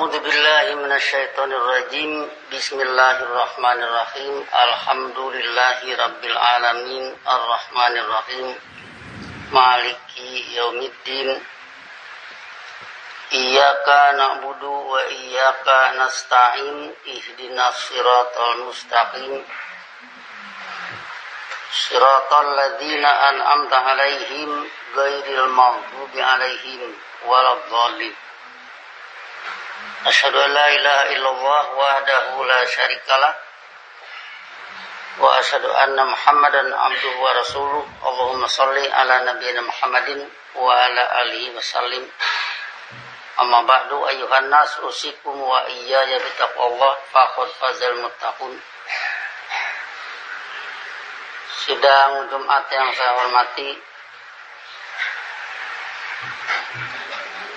A'udzu billahi minasyaitonir rajim. Bismillahirrahmanirrahim. Alhamdulillahi rabbil alamin arrahmanir rahim. Maliki yaumiddin. Iyyaka na'budu wa iyyaka nasta'in. Ihdinas siratal mustaqim. Siratal ladzina an'amta 'alaihim ghairil maghdubi 'alaihim waladdallin. Asyhadu an la ilaha illallah wahdahu la syarikalah wa asyhadu anna Muhammadan abduhu wa rasuluh. Allahumma shalli ala nabiyyina Muhammadin wa ala alihi wasallim. Amma ba'du, ayyuhan nas, usikum wa iyaya bitaqwallah faqad fazal muttaqun. Sidang Jumat yang saya hormati,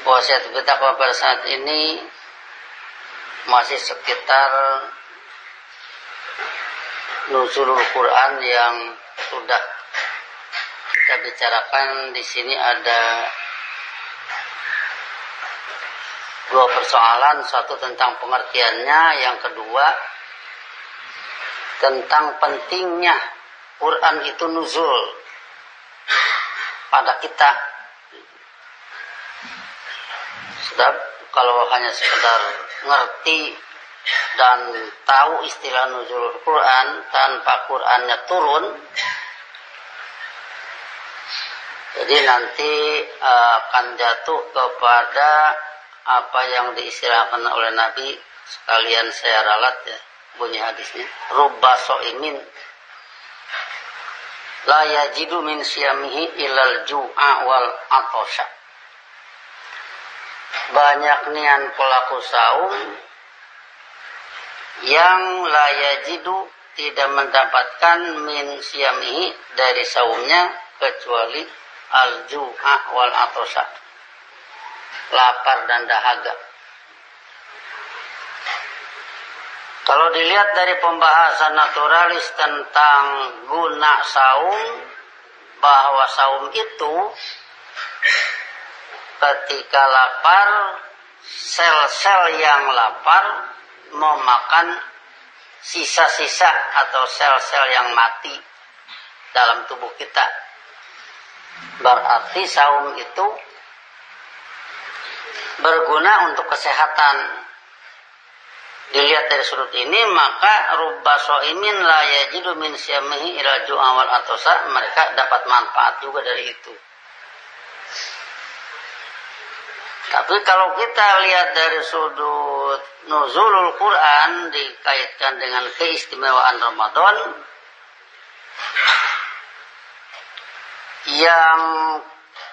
wasiat bertakwa pada saat ini masih sekitar nuzulul Quran yang sudah kita bicarakan. Di sini ada dua persoalan, satu tentang pengertiannya, yang kedua tentang pentingnya Quran itu nuzul pada kita. Sebab kalau hanya sekedar ngerti dan tahu istilah nuzul Quran tanpa Qurannya turun, jadi nanti akan jatuh kepada apa yang diistilahkan oleh Nabi. Sekalian saya ralat ya bunyi hadisnya, rubba so'imin la yajidu min siyamihi ilal ju'a wal atosha. Banyak nian pelaku saum yang la yajidu, tidak mendapatkan min siyamihi, dari saumnya, kecuali al ju'a wal atosha, lapar dan dahaga. Kalau dilihat dari pembahasan naturalis tentang guna saum, bahwa saum itu ketika lapar, sel-sel yang lapar memakan sisa-sisa atau sel-sel yang mati dalam tubuh kita. Berarti saum itu berguna untuk kesehatan. Dilihat dari sudut ini, maka rubba so'imin la yajidu min siyamihi ila ju'a wal atosa, mereka dapat manfaat juga dari itu. Tapi kalau kita lihat dari sudut nuzulul Quran dikaitkan dengan keistimewaan Ramadan, yang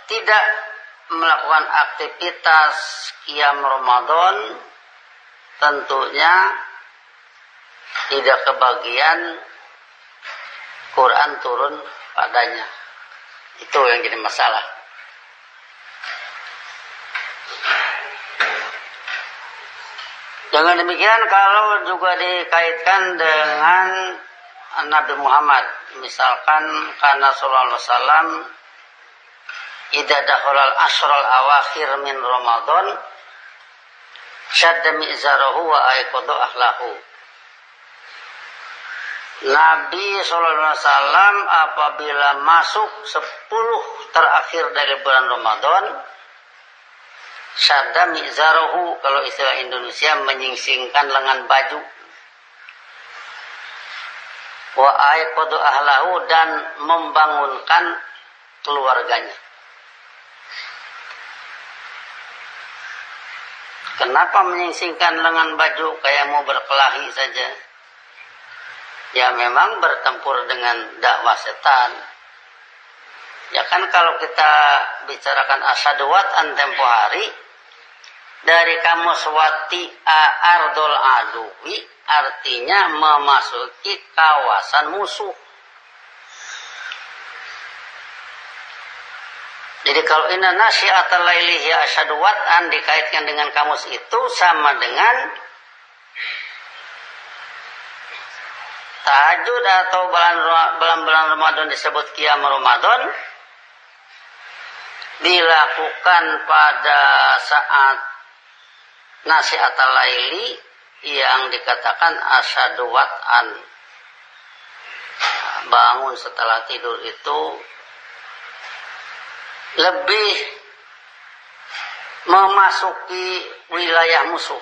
tidak melakukan aktivitas qiyam Ramadan tentunya tidak kebagian Quran turun padanya. Itu yang jadi masalah. Dengan demikian, kalau juga dikaitkan dengan Nabi Muhammad, misalkan karena sallallahu alaihi wasallam idza dakhalal asral awakhir min Ramadan syadda mi'zarahu wa ayqadha ahlahu. Nabi sallallahu alaihi wasallam apabila masuk 10 terakhir dari bulan Ramadan, syadda mi'zarahu, kalau istilah Indonesia menyingsingkan lengan baju, wa ayqadha ahlahu, dan membangunkan keluarganya. Kenapa menyingsingkan lengan baju, kayak mau berkelahi saja? Ya memang bertempur dengan dakwah setan. Ya kan, kalau kita bicarakan asadwat an tempo hari, dari kamus wati ardol aduwi, artinya memasuki kawasan musuh. Jadi kalau inna nasyi'atal laili hiya asyaddu wat'an dikaitkan dengan kamus itu sama dengan tahajud atau bulan Ramadan disebut qiyam Ramadan, dilakukan pada saat nasihatul laili yang dikatakan asyadu wat'an, bangun setelah tidur itu lebih memasuki wilayah musuh.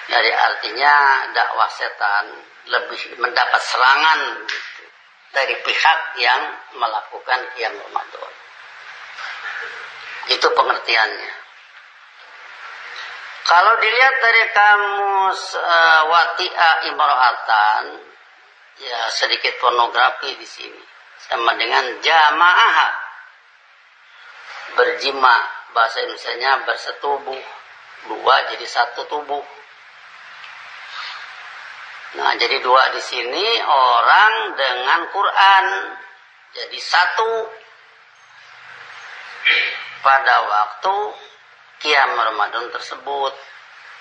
Jadi artinya dakwah setan lebih mendapat serangan dari pihak yang melakukan qiyam Ramadan. Itu pengertiannya. Kalau dilihat dari kamus wati'a imra'atan, ya sedikit pornografi di sini, sama dengan jamaah, berjima, bahasa Indonesianya bersetubuh, dua jadi satu tubuh. Nah, jadi dua di sini orang dengan Quran, jadi satu pada waktu qiyam Ramadan tersebut.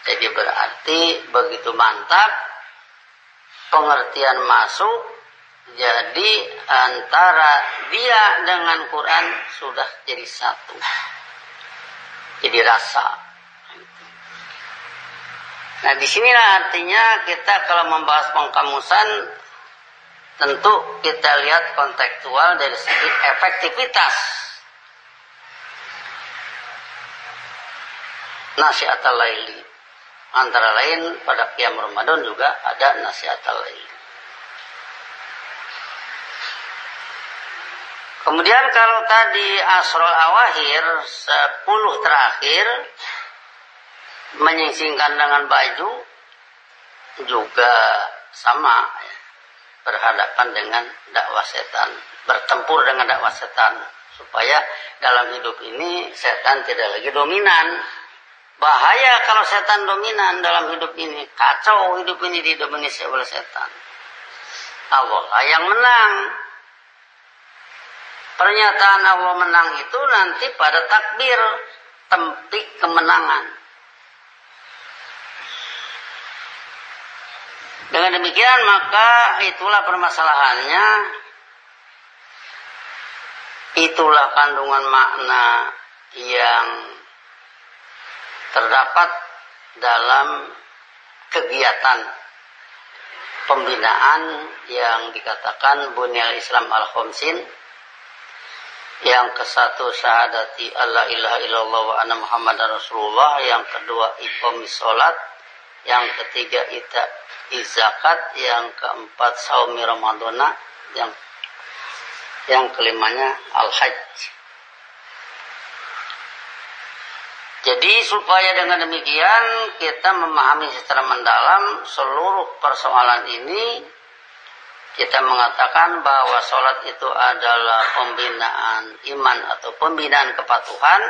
Jadi berarti begitu mantap pengertian masuk, jadi antara dia dengan Quran sudah jadi satu, jadi rasa. Nah, disinilah artinya kita kalau membahas pengkamusan tentu kita lihat kontekstual dari segi efektivitas nasihatul laili. Antara lain pada qiyam Ramadan juga ada nasihatul laili. Kemudian kalau tadi asrul awakhir 10 terakhir menyingsingkan dengan baju juga sama ya, berhadapan dengan dakwah setan, bertempur dengan dakwah setan supaya dalam hidup ini setan tidak lagi dominan. Bahaya kalau setan dominan dalam hidup ini, kacau hidup ini didominasi oleh setan. Allah yang menang. Pernyataan Allah menang itu nanti pada takbir, tempik kemenangan. Dengan demikian maka itulah permasalahannya, itulah kandungan makna yang terdapat dalam kegiatan pembinaan yang dikatakan Bunyal Islam al-Khamsin. Yang ke-1 syahadati alla ilaha illallah wa anna muhammadar rasulullah, yang kedua iqamis sholat, yang ketiga zakat, yang keempat saumi ramadhana, yang kelimanya al-hajj. Jadi supaya dengan demikian kita memahami secara mendalam seluruh persoalan ini, kita mengatakan bahwa sholat itu adalah pembinaan iman atau pembinaan kepatuhan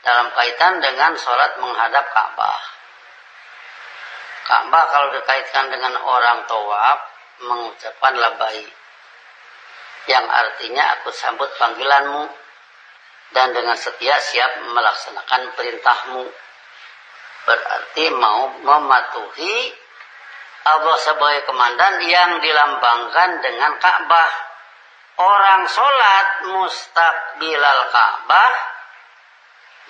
dalam kaitan dengan sholat menghadap Ka'bah. Ka'bah kalau dikaitkan dengan orang tawaf mengucapkan labbaik, yang artinya aku sambut panggilanmu dan dengan setia siap melaksanakan perintahmu. Berarti mau mematuhi Allah sebagai komandan yang dilambangkan dengan Ka'bah. Orang sholat mustaqbilal Ka'bah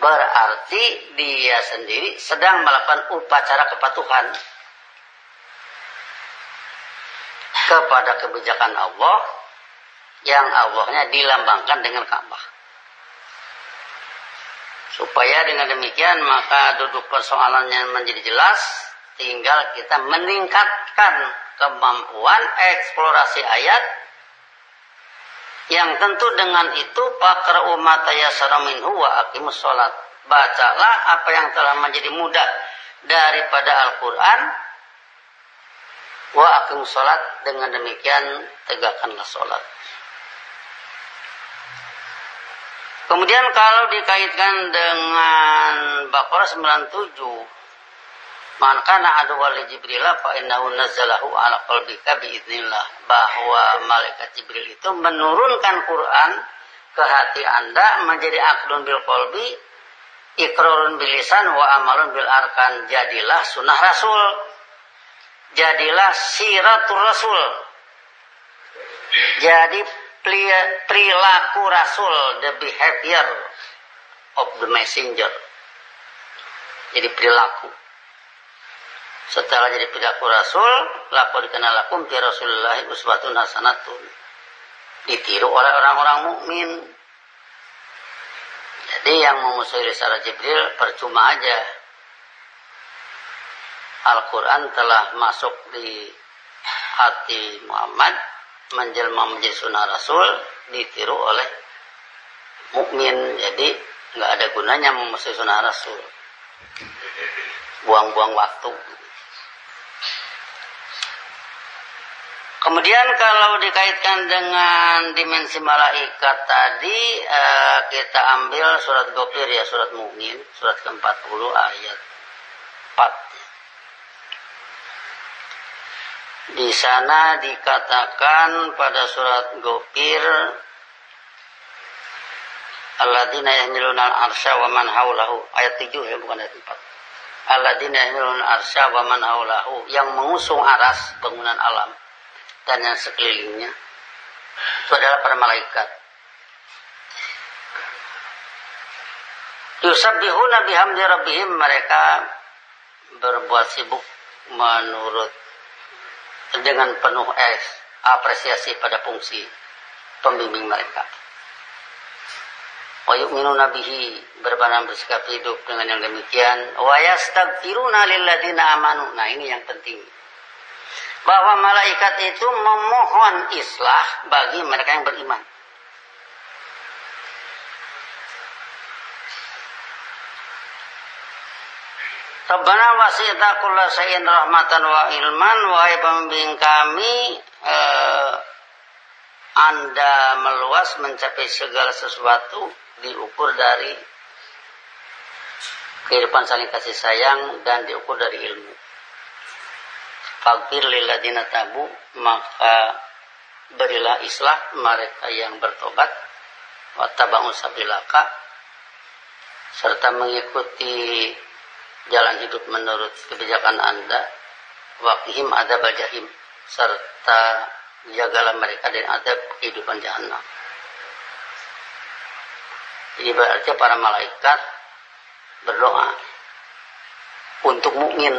berarti dia sendiri sedang melakukan upacara kepatuhan kepada kebijakan Allah, yang Allahnya dilambangkan dengan Ka'bah. Supaya dengan demikian maka duduk persoalannya menjadi jelas. Tinggal kita meningkatkan kemampuan eksplorasi ayat, yang tentu dengan itu faqra'u ma tayassara minhu wa aqimus sholat. Bacalah apa yang telah menjadi mudah daripada Al-Quran, wa aqimus sholat, dengan demikian tegakkanlah sholat. Kemudian kalau dikaitkan dengan Baqarah 97, man kana aduwwan li Jibril fa innahu nazzalahu ala qalbika biidznillah, bahwa malaikat Jibril itu menurunkan Quran ke hati Anda menjadi aqdun bil qalbi, iqrarun bil lisan wa amalun bil arkan. Jadilah sunnah Rasul, jadilah siratul Rasul, jadi perilaku Rasul, the behavior of the messenger. jadi perilaku. Setelah jadi perilaku Rasul, laqad kana lakum fi Rasulillahi uswatun hasanatun. Ditiru oleh orang-orang mukmin. Jadi yang memusuhi risalah Jibril percuma aja. Al-Quran telah masuk di hati Muhammad, menjelma menjadi sunnah Rasul, ditiru oleh mukmin. Jadi nggak ada gunanya memusuhi sunnah Rasul. Buang-buang waktu. Kemudian kalau dikaitkan dengan dimensi malaikat tadi, kita ambil surat Ghafir ya, surat Mukmin, surat ke-40 ayat 4. Di sana dikatakan pada surat Ghafir, alladzina yahmiluna al-arsya wa man haulahu, ayat 7 ya, bukan ayat 4. Alladzina yahmiluna al-arsya wa man haulahu, yang mengusung aras, bangunan alam, dan yang sekelilingnya, itu adalah para malaikat. Yusabbihuna bihamdi rabbihim, mereka berbuat sibuk menurut dengan penuh apresiasi pada fungsi pembimbing mereka. Wa yu'minuna bihi, bersikap hidup dengan yang demikian. Wa yastaghfiruna lilladzina amanu. Nah, ini yang penting. Bahwa malaikat itu memohon islah bagi mereka yang beriman. Rabbana wasi'ta kulla syai'in rahmatan wa ilman, wahai pembimbing kami, Anda meluas mencapai segala sesuatu, diukur dari kehidupan saling kasih sayang dan diukur dari ilmu. Faghfir lil ladzina tabu, maka berilah islah mereka yang bertobat, wa taba'u sabilaka, serta mengikuti jalan hidup menurut kebijakan Anda, waqihim adzabal jahim, serta jagalah mereka dari azab kehidupan jahanam. Jadi berarti para malaikat berdoa untuk mukmin.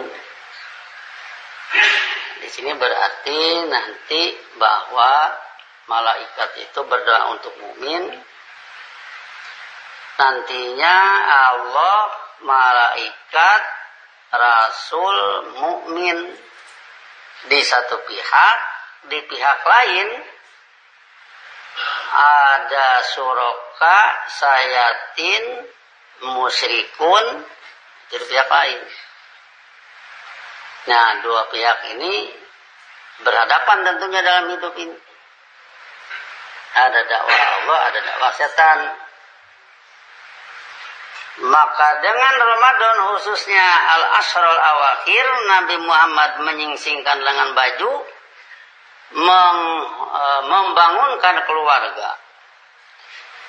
Di sini berarti nanti bahwa malaikat itu berdoa untuk mukmin. Nantinya Allah, malaikat, Rasul, mukmin di satu pihak, di pihak lain ada suraka, sayatin, musyrikun, di pihak lain. Nah, dua pihak ini berhadapan tentunya dalam hidup ini. Ada dakwah Allah, ada dakwah setan. Maka dengan Ramadan khususnya al-ashrul awakhir, Nabi Muhammad menyingsingkan lengan baju, membangunkan keluarga.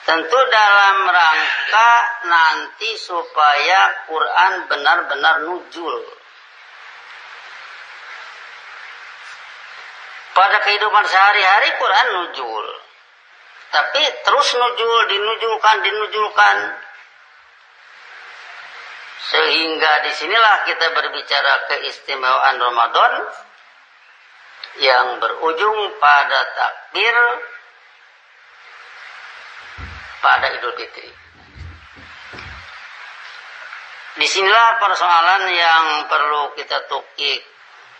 Tentu dalam rangka nanti supaya Quran benar-benar nuzul. Pada kehidupan sehari-hari Quran nuzul. Tapi terus nuzul, dinuzulkan. Sehingga disinilah kita berbicara keistimewaan Ramadan yang berujung pada takbir pada Idul Fitri. Disinilah persoalan yang perlu kita tukik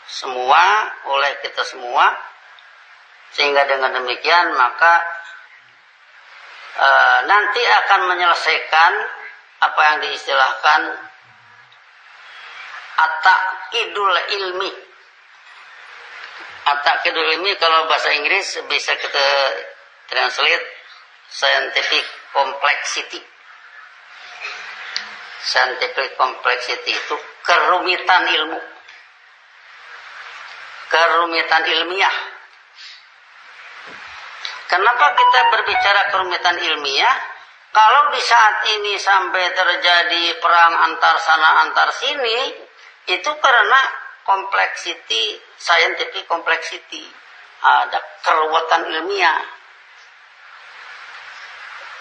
semua oleh kita semua, sehingga dengan demikian maka nanti akan menyelesaikan apa yang diistilahkan at-taqidul ilmi. At-taqidul ilmi kalau bahasa Inggris bisa kita translate scientific complexity. Scientific complexity itu kerumitan ilmu, kerumitan ilmiah. Kenapa kita berbicara kerumitan ilmiah? Kalau di saat ini sampai terjadi perang antar sana antar sini, itu karena complexity, scientific complexity, ada keruwetan ilmiah.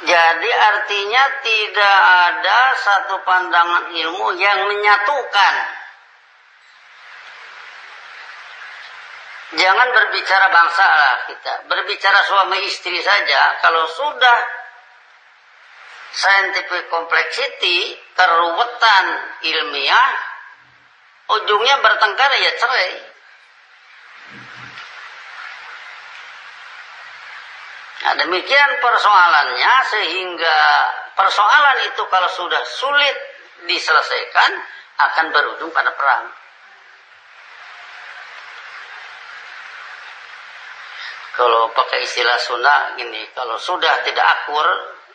Jadi artinya tidak ada satu pandangan ilmu yang menyatukan. Jangan berbicara bangsa lah kita, berbicara suami istri saja. Kalau sudah scientific complexity, keruwetan ilmiah, ujungnya bertengkar ya cerai. Nah, demikian persoalannya, sehingga persoalan itu kalau sudah sulit diselesaikan akan berujung pada perang. Kalau pakai istilah Sunda gini, kalau sudah tidak akur,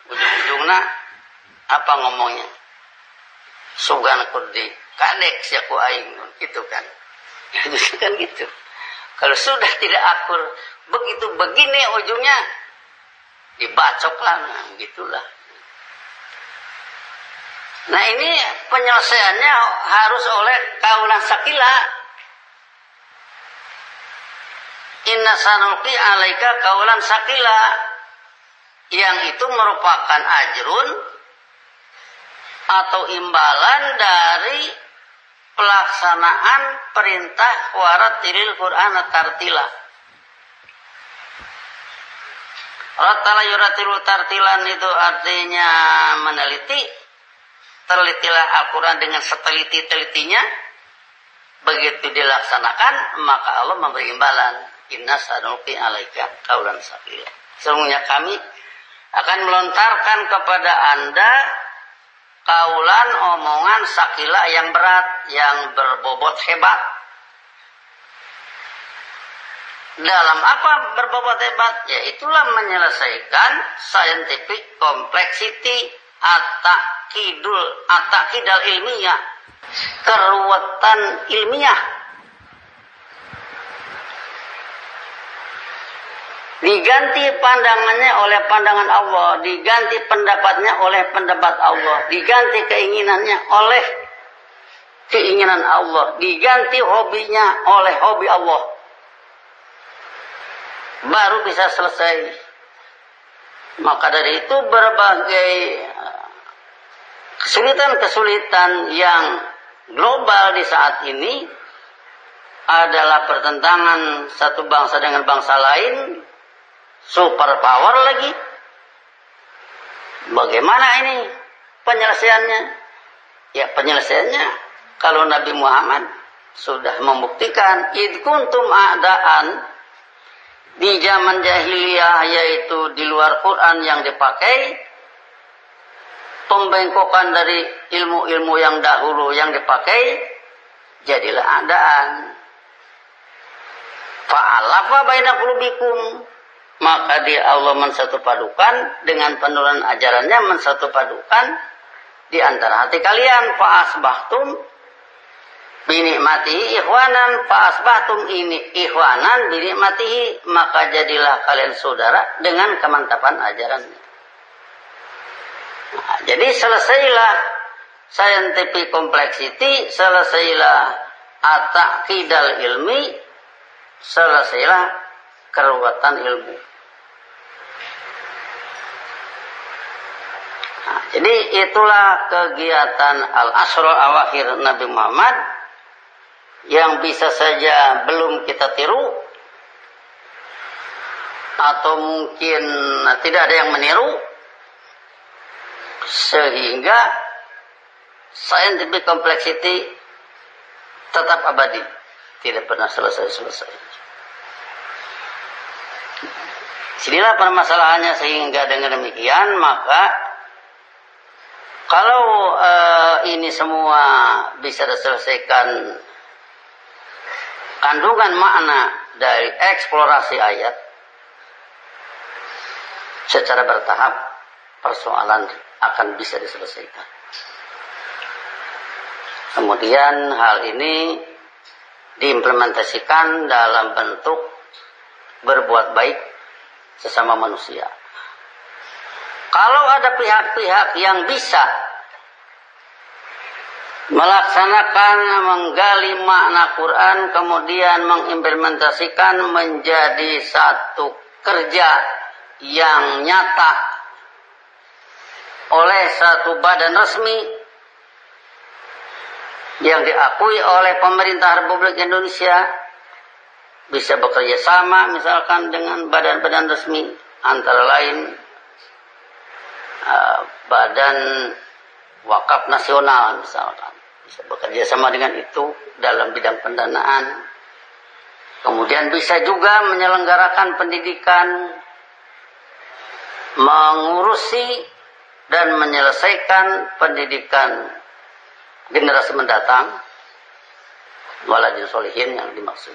ujung-ujungnya apa ngomongnya? Sugan kurdi, kadek siaku aing, gitu kan? Itu kan gitu. Kalau sudah tidak akur, begitu begini ujungnya dibacok lah, nah, gitulah. Nah ini penyelesaiannya harus oleh kaulan sakila. Inna sanulqi alaika kaulan sakila, yang itu merupakan ajrun atau imbalan dari pelaksanaan perintah waratilil Qur'an tartila. Ratala yuratilu tartilan itu artinya meneliti. Telitilah Al-Quran dengan seteliti-telitinya. Begitu dilaksanakan, maka Allah memberi imbalan. Inna sanulqi alaika qaulan tsaqila. Sesungguhnya kami akan melontarkan kepada Anda kaulan, omongan sakila yang berat, yang berbobot hebat. Dalam apa berbobot hebat? Ya itulah menyelesaikan scientific complexity, atakidal ilmiah, keruwetan ilmiah. Diganti pandangannya oleh pandangan Allah, diganti pendapatnya oleh pendapat Allah, diganti keinginannya oleh keinginan Allah, diganti hobinya oleh hobi Allah. Baru bisa selesai. Maka dari itu berbagai kesulitan-kesulitan yang global di saat ini adalah pertentangan satu bangsa dengan bangsa lain, superpower lagi. Bagaimana ini penyelesaiannya? Ya penyelesaiannya kalau Nabi Muhammad sudah membuktikan id kuntum a'daan, di zaman jahiliyah, yaitu di luar Quran yang dipakai, pembengkokan dari ilmu-ilmu yang dahulu yang dipakai, jadilah adaan. Fa'alafa baina qulubikum, maka dia Allah mensatupadukan dengan penurunan ajarannya, mensatupadukan di antara hati kalian. Fa'asbahtum binikmatihi ikhwanan, fa'asbahtum ini ikhwanan binikmatihi, maka jadilah kalian saudara dengan kemantapan ajarannya. Nah, jadi selesailah scientific complexity, selesailah atakidal ilmi, selesailah keruwetan ilmu. Nah, jadi itulah kegiatan al-asrul awakhir Nabi Muhammad yang bisa saja belum kita tiru, atau mungkin tidak ada yang meniru, sehingga scientific complexity tetap abadi, tidak pernah selesai-selesai. Sinilah permasalahannya, sehingga dengan demikian maka kalau ini semua bisa diselesaikan, kandungan makna dari eksplorasi ayat secara bertahap, persoalan akan bisa diselesaikan. Kemudian hal ini diimplementasikan dalam bentuk berbuat baik sesama manusia. Kalau ada pihak-pihak yang bisa melaksanakan, menggali makna Quran, kemudian mengimplementasikan menjadi satu kerja yang nyata oleh satu badan resmi yang diakui oleh pemerintah Republik Indonesia, bisa bekerja sama misalkan dengan badan-badan resmi, antara lain Badan Wakaf Nasional misalkan, bisa bekerja sama dengan itu dalam bidang pendanaan. Kemudian bisa juga menyelenggarakan pendidikan, mengurusi dan menyelesaikan pendidikan generasi mendatang, waladin solihin yang dimaksud,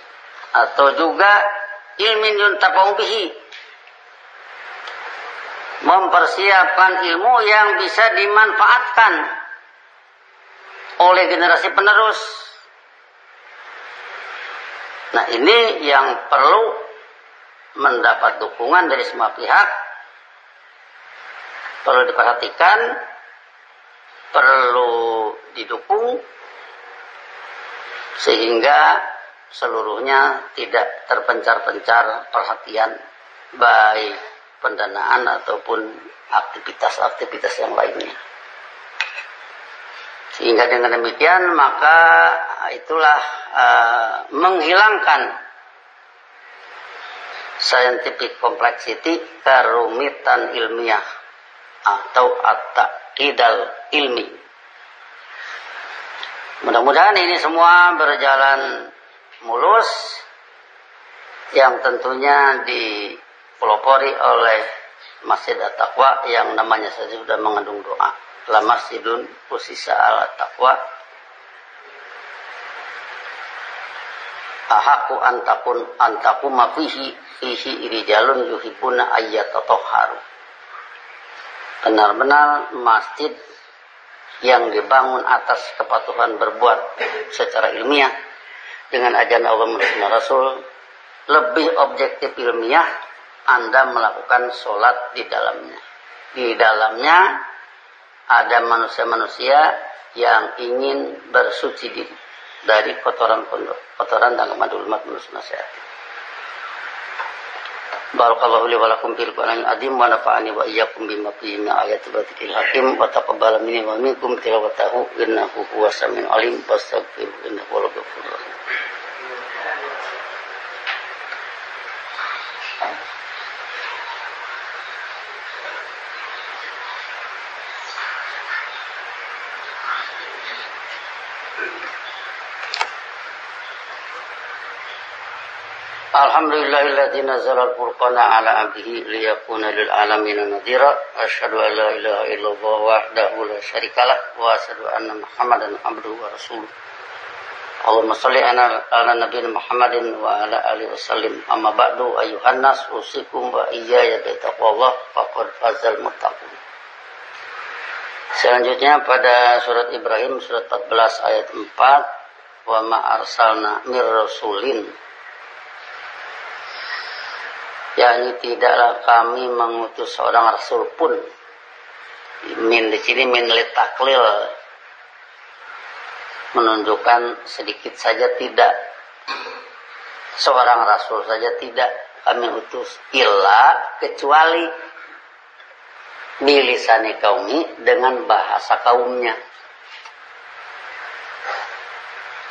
atau juga ilmin yuntafa'u bihi, mempersiapkan ilmu yang bisa dimanfaatkan oleh generasi penerus. Nah, ini yang perlu mendapat dukungan dari semua pihak, perlu diperhatikan, perlu didukung, sehingga seluruhnya tidak terpencar-pencar perhatian, baik pendanaan ataupun aktivitas-aktivitas yang lainnya. Sehingga dengan demikian maka itulah menghilangkan scientific complexity, kerumitan ilmiah atau at-taqidal ilmi. Mudah-mudahan ini semua berjalan mulus, yang tentunya dipelopori oleh Masjid At-Taqwa yang namanya saja sudah mengandung doa. La masjidun usisa ala taqwa ahaku antakuma fihi irijalun yuhibuna ayyatatoharu. Benar-benar masjid yang dibangun atas kepatuhan berbuat secara ilmiah dengan ajaran Allah dan Rasul, lebih objektif ilmiah Anda melakukan sholat di dalamnya. Di dalamnya ada manusia-manusia yang ingin bersuci diri dari kotoran dan kemadulimat manusia nasihat. Barakallahu li wa lakum fil Qur'anil azim wa nafa'ani wa iyyakum bima fihi min ayatil batil hakim wa taqabbala minni wa minkum tilawatahu innahu huwas samiul alim wastaghfiruhu innahu huwal ghafurur rahim. Alhamdulillahilladzi nazzala al-furqana ala 'abdihi liyakuna lil alamin nadhira. Asyhadu an la ilaha illallah wahdahu la syarikalah wa asyhadu anna Muhammadan abduhu wa rasuluh. Allahumma shalli ala nabiyina Muhammadin wa ala alihi wasallim. Amma ba'du, ayyuhan nas, usikum wa iyaya bi taqwallah faqad fazal muttaqun. Selanjutnya pada surat Ibrahim surat 14 ayat 4, wa ma arsalna mir rasulin, yakni tidaklah kami mengutus seorang rasul pun. Min di sini min litaklil, menunjukkan sedikit saja tidak, seorang rasul saja tidak kami utus, illa kecuali bilisani kaumi, dengan bahasa kaumnya.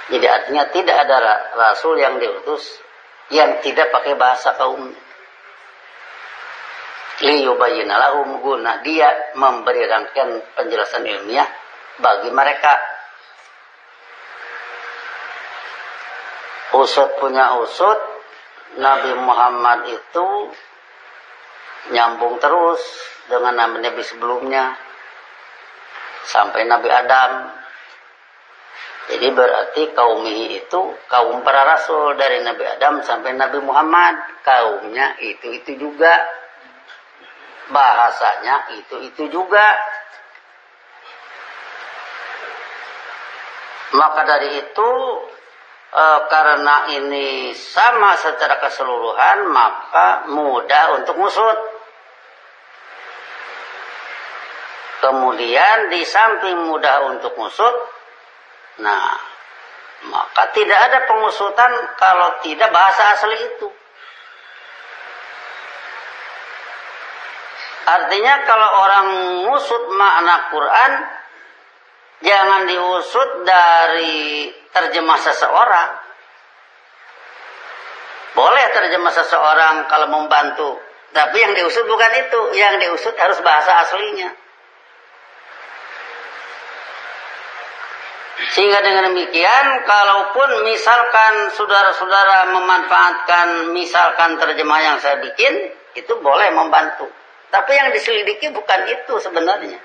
Jadi artinya tidak ada rasul yang diutus yang tidak pakai bahasa kaumnya. Liyubayyina lahum, guna dia memberikan penjelasan ilmiah bagi mereka. Usut punya usut, Nabi Muhammad itu nyambung terus dengan nabi-nabi sebelumnya sampai Nabi Adam. Jadi berarti kaumihi itu kaum para rasul, dari Nabi Adam sampai Nabi Muhammad. Kaumnya itu juga, bahasanya itu juga. Maka dari itu karena ini sama secara keseluruhan, maka mudah untuk ngusut. Kemudian di samping mudah untuk ngusut, nah maka tidak ada pengusutan kalau tidak bahasa asli itu. Artinya kalau orang ngusut makna Quran, jangan diusut dari terjemah seseorang. Boleh terjemah seseorang kalau membantu, tapi yang diusut bukan itu. Yang diusut harus bahasa aslinya. Sehingga dengan demikian, kalaupun misalkan saudara-saudara memanfaatkan misalkan terjemah yang saya bikin, itu boleh membantu. Tapi yang diselidiki bukan itu sebenarnya.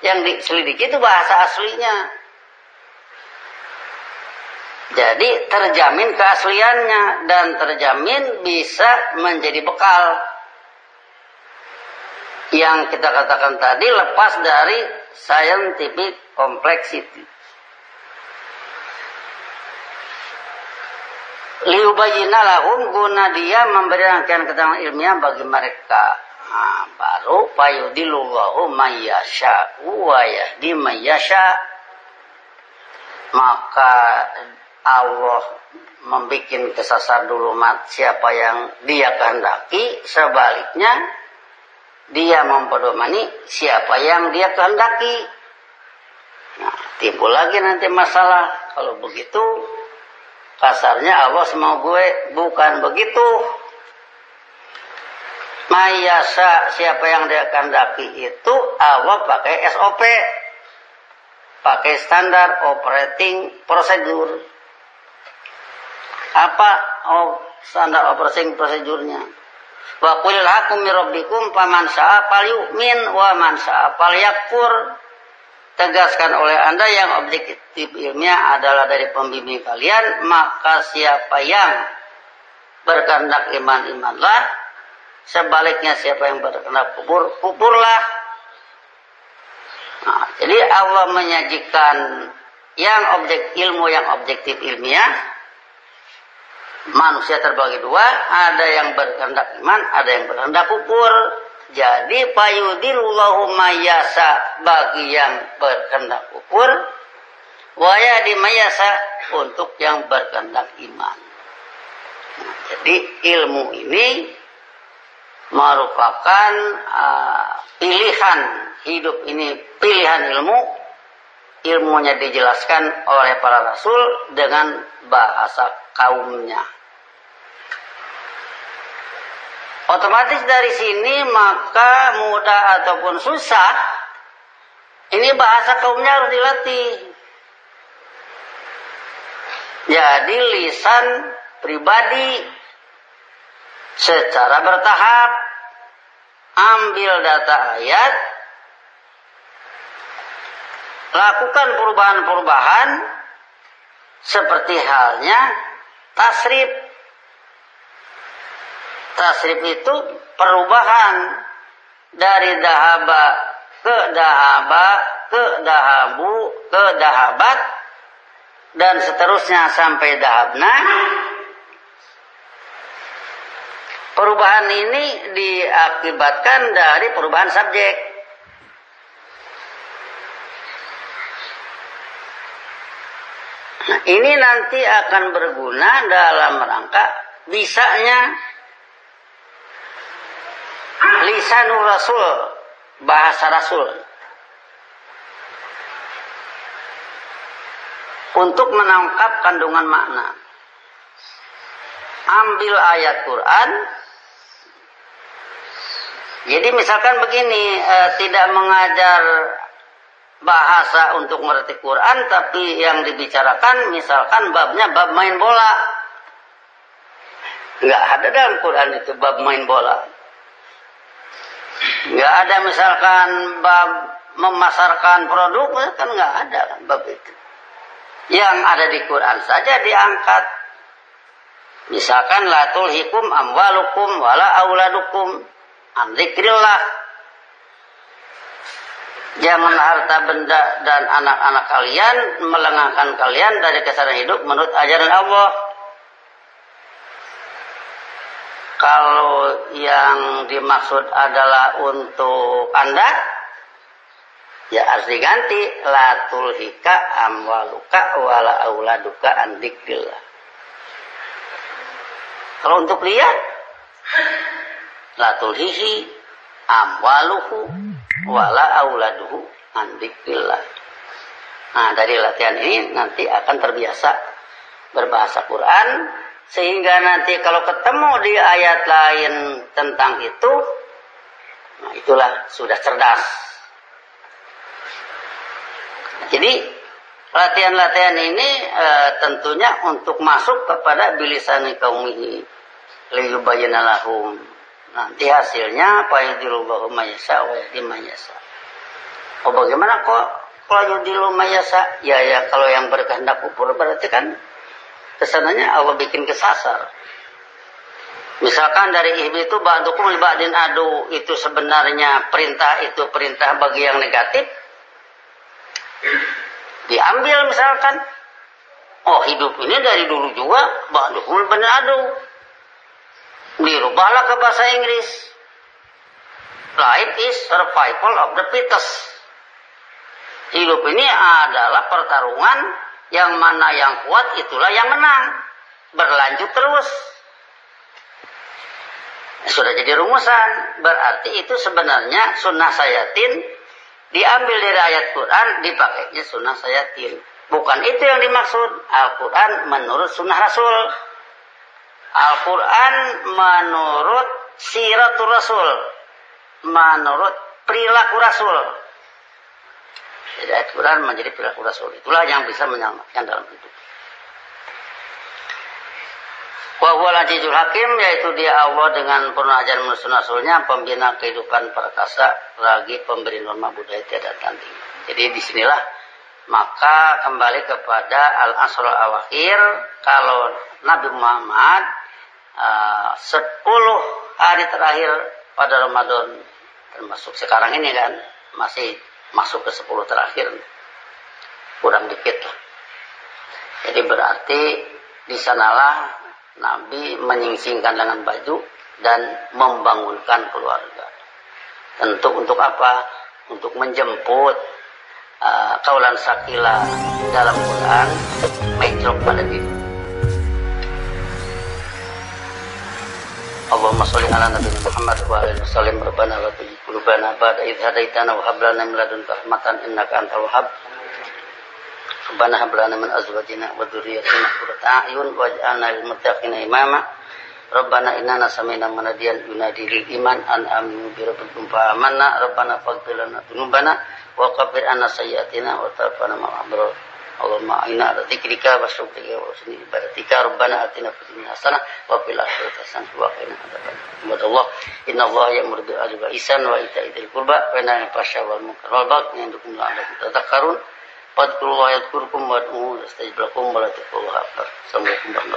Yang diselidiki itu bahasa aslinya. Jadi terjamin keasliannya dan terjamin bisa menjadi bekal. Yang kita katakan tadi lepas dari scientific complexity. Liubayyina lahum, guna dia memberi rangkaian keterangan ilmiah bagi mereka. Nah, baru fayudilullahu mayyasha'u wa yahdi mayyasha'. Maka Allah membuat kesasar dulu siapa yang dia kehendaki, sebaliknya dia mempedomani siapa yang dia kehendaki. Nah, timbul lagi nanti masalah. Kalau begitu kasarnya Allah semau gue, bukan begitu. Mayasa, siapa yang dia kehendaki itu Allah pakai SOP, pakai standar operating procedure. Apa standar operating procedure-nya? Wa qul hakum mir rabbikum faman syaa falyu'min wa man syaa falyakfur. Tegaskan oleh Anda yang objektif ilmiah adalah dari pembimbing kalian, maka siapa yang berkehendak iman-imanlah, sebaliknya siapa yang berkehendak kufur, kufurlah. Nah, jadi Allah menyajikan yang ilmu yang objektif ilmiah. Manusia terbagi dua, ada yang berkehendak iman, ada yang berkehendak kufur. Jadi fayudilullahu mayyasa, bagi yang berkehendak kufur, wa yahdi mayyasa, untuk yang berkehendak iman. Nah, jadi ilmu ini merupakan pilihan hidup, ini pilihan ilmu. Ilmunya dijelaskan oleh para rasul dengan bahasa kaumnya. Otomatis dari sini maka mudah ataupun susah, ini bahasa kaumnya harus dilatih. Jadi lisan pribadi secara bertahap, ambil data ayat, lakukan perubahan-perubahan seperti halnya tasrif. Tasrif itu perubahan dari dahaba ke dahaba, ke dahabu, ke dahabat, dan seterusnya sampai dahabna. Perubahan ini diakibatkan dari perubahan subjek. Nah, ini nanti akan berguna dalam rangka bisanya lisanul rasul, bahasa rasul, untuk menangkap kandungan makna. Ambil ayat Quran. Jadi misalkan begini, tidak mengajar bahasa untuk mengerti Quran, tapi yang dibicarakan misalkan babnya bab main bola. Nggak ada dalam Quran itu bab main bola. Nggak ada misalkan bab memasarkan produk, kan nggak ada kan bab itu. Yang ada di Quran saja diangkat. Misalkan la tulhikum amwalukum wala auladukum an dzikrillah. Jangan harta benda dan anak-anak kalian melengahkan kalian dari kesadaran hidup menurut ajaran Allah. Kalau yang dimaksud adalah untuk Anda, ya harus diganti la tulhika amwaluka wala auladuka an dzikrillah. Kalau untuk lihat la tulhihi amwaluhu wala auladuhu an dzikrillah. Nah, dari latihan ini nanti akan terbiasa berbahasa Quran, sehingga nanti kalau ketemu di ayat lain tentang itu, nah itulah sudah cerdas. Jadi latihan-latihan ini tentunya untuk masuk kepada bilisani qaumihi liyubayyana lahum. Nanti hasilnya fa yudhilullahu may yasha wa yahdi may yasha. Oh, bagaimana kok kalau yudhilullahu may yasha? Ya kalau yang berkehendak kufur berarti kan kesananya Allah bikin kesasar. Misalkan dari ihbitu ba'dukum li ba'din adu, itu sebenarnya perintah bagi yang negatif. Diambil misalkan, oh hidup ini dari dulu juga ba'dukum li ba'din adu. Dirubahlah ke bahasa Inggris. Life is survival of the fittest. Hidup ini adalah pertarungan, yang mana yang kuat itulah yang menang. Berlanjut terus. Sudah jadi rumusan. Berarti itu sebenarnya sunnah sayatin diambil dari ayat Quran, dipakainya sunnah sayatin. Bukan itu yang dimaksud. Al-Quran menurut sunnah Rasul. Al-Quran menurut siratul Rasul, menurut perilaku Rasul. Jadi ayat Quran menjadi perilaku Rasul. Itulah yang bisa menyelamatkan dalam hidup. Wa huwal azizul hakim, yaitu dia Allah dengan penuh ajaran menurut Rasulnya, pembina kehidupan perkasa, lagi pemberi norma budaya tiada tanding. Jadi disinilah maka kembali kepada al-asrul awakhir. Kalau Nabi Muhammad 10 hari terakhir pada Ramadan, termasuk sekarang ini kan masih masuk ke 10 terakhir, kurang dikit lah. Jadi berarti di sanalah Nabi menyingsingkan dengan baju dan membangunkan keluarga. Tentu untuk apa? Untuk menjemput kaulan sakila dalam Quran menjawab pada diri. Allahumma sholli ala nabiyina Muhammad wa alihi wasallam. Rabbana la tuzigh qulubana ba'da idh hadaitana wa hab lana min ladunka rahmatan innaka antal wahhab. Rabbana hab lana min azwajina wa dhurriyyatina qurrata a'yun waj'alna lil muttaqina imama. Rabbana innana sami'na munadiyan yunadi lil iman an aminu bi rabbikum fa amanna. Rabbana faghfir lana dzunubana wa kaffir 'anna sayyi'atina wa tawaffana ma'al abrar. Allahumma inna ala dzikrika wa syukrika wa husni ibadatika. Rabbana atina fid dunya hasanah wa fil akhirati hasanah wa qina adzabannar. Innallaha ya'muru bil 'adli wal ihsani wa ita'i dzil qurba wa yanha 'anil fahsya'i wal munkari wal baghi ya'idukum la'allakum tadhakkarun. Fadhkurullaha yadhkurkum wad'uuhu yastajib lakum wa la tad'uuhu akbar. Assalamualaikum warahmatullahi wabarakatuh.